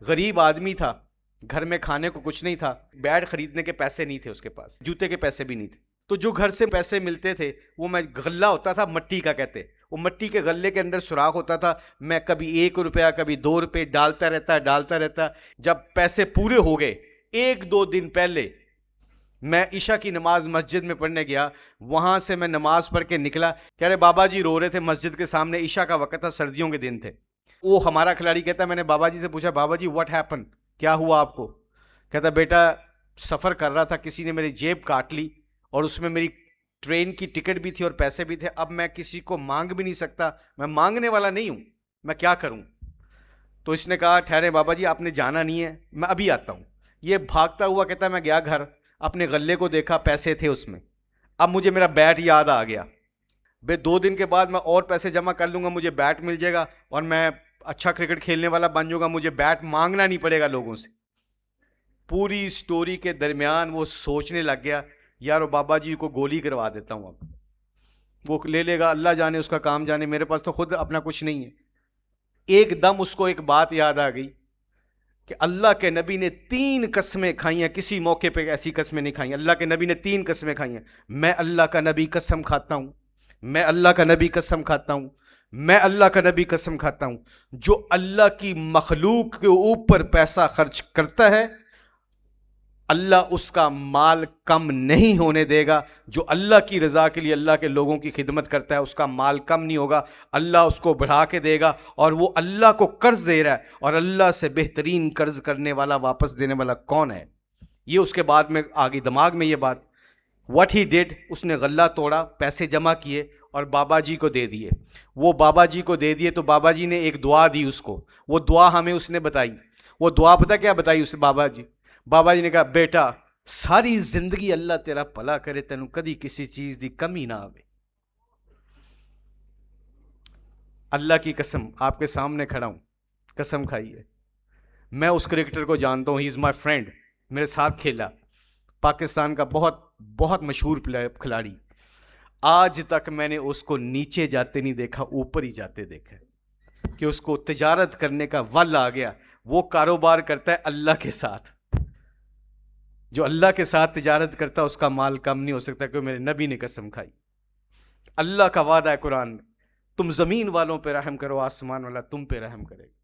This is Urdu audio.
غریب آدمی تھا، گھر میں کھانے کو کچھ نہیں تھا، بیٹ خریدنے کے پیسے نہیں تھے اس کے پاس، جوتے کے پیسے بھی نہیں تھے، تو جو گھر سے پیسے ملتے تھے وہ میں غلہ ہوتا تھا مٹی کا کہتے، وہ مٹی کے غلے کے اندر سوراخ ہوتا تھا، میں کبھی 1 روپیہ کبھی 2 روپے ڈالتا رہتا. جب پیسے پورے ہو گئے 1-2 دن پہلے میں عشاء کی نماز مسجد میں پڑھنے گیا، وہاں سے میں نماز پڑھ کے نکلا، کہہ رہے بابا جی رو رہے تھے مسجد کے سامنے، عشاء کا وقت تھا، سردیوں کے دن تھے. وہ ہمارا کھلاڑی کہتا ہے میں نے بابا جی سے پوچھا بابا جی واٹ ہیپن، کیا ہوا آپ کو؟ کہتا بیٹا سفر کر رہا تھا، کسی نے میری جیب کاٹ لی اور اس میں میری ٹرین کی ٹکٹ بھی تھی اور پیسے بھی تھے، اب میں کسی کو مانگ بھی نہیں سکتا، میں مانگنے والا نہیں ہوں، میں کیا کروں؟ تو اس نے کہا ٹھہرے بابا جی آپ نے جانا نہیں ہے، میں ابھی آتا ہوں. یہ بھاگتا ہوا کہتا میں گیا گھر، اپنے غلے کو دیکھا پیسے تھے اس میں، اب مجھے میرا بیٹ یاد آ گیا، 2 دن کے بعد میں اور پیسے جمع کر لوں گا، مجھے بیٹ مل جائے گا اور میں اچھا کرکٹ کھیلنے والا بن جاؤں گا، مجھے بیٹ مانگنا نہیں پڑے گا لوگوں سے. پوری سٹوری کے درمیان وہ سوچنے لگ گیا یار بابا جی کو گولی کروا دیتا ہوں، اب وہ لے لے گا، اللہ جانے اس کا کام جانے، میرے پاس تو خود اپنا کچھ نہیں ہے. ایک دم اس کو ایک بات یاد آ گئی کہ اللہ کے نبی نے 3 قسمیں کھائی ہیں، کسی موقع پہ ایسی قسمیں نہیں کھائی ہیں، اللہ کے نبی نے 3 قسمیں کھائی ہیں. میں اللہ کا نبی قسم کھاتا ہوں، میں اللہ کا نبی قسم کھاتا ہوں، میں اللہ کا نبی قسم کھاتا ہوں، جو اللہ کی مخلوق کے اوپر پیسہ خرچ کرتا ہے اللہ اس کا مال کم نہیں ہونے دے گا، جو اللہ کی رضا کے لیے اللہ کے لوگوں کی خدمت کرتا ہے اس کا مال کم نہیں ہوگا، اللہ اس کو بڑھا کے دے گا. اور وہ اللہ کو قرض دے رہا ہے، اور اللہ سے بہترین قرض کرنے والا واپس دینے والا کون ہے؟ یہ اس کے بعد میں آگے دماغ میں یہ بات، واٹ ہی ڈیڈ، اس نے غلہ توڑا، پیسے جمع کیے اور بابا جی کو دے دیے. وہ بابا جی کو دے دیے تو بابا جی نے ایک دعا دی اس کو، وہ دعا ہمیں اس نے بتائی. وہ دعا پتہ کیا بتائی اس بابا جی نے کہا بیٹا ساری زندگی اللہ تیرا بھلا کرے، تینوں کدی کسی چیز دی کمی نہ آوے. اللہ کی قسم آپ کے سامنے کھڑا ہوں، قسم کھائی ہے، میں اس کرکٹر کو جانتا ہوں، ہی از مائی فرینڈ، میرے ساتھ کھیلا، پاکستان کا بہت بہت مشہور کھلاڑی. آج تک میں نے اس کو نیچے جاتے نہیں دیکھا، اوپر ہی جاتے دیکھا، کہ اس کو تجارت کرنے کا ول آ گیا. وہ کاروبار کرتا ہے اللہ کے ساتھ، جو اللہ کے ساتھ تجارت کرتا ہے اس کا مال کم نہیں ہو سکتا، کہ میرے نبی نے قسم کھائی. اللہ کا وعدہ ہے قرآن میں، تم زمین والوں پہ رحم کرو، آسمان والا تم پہ رحم کرے گا.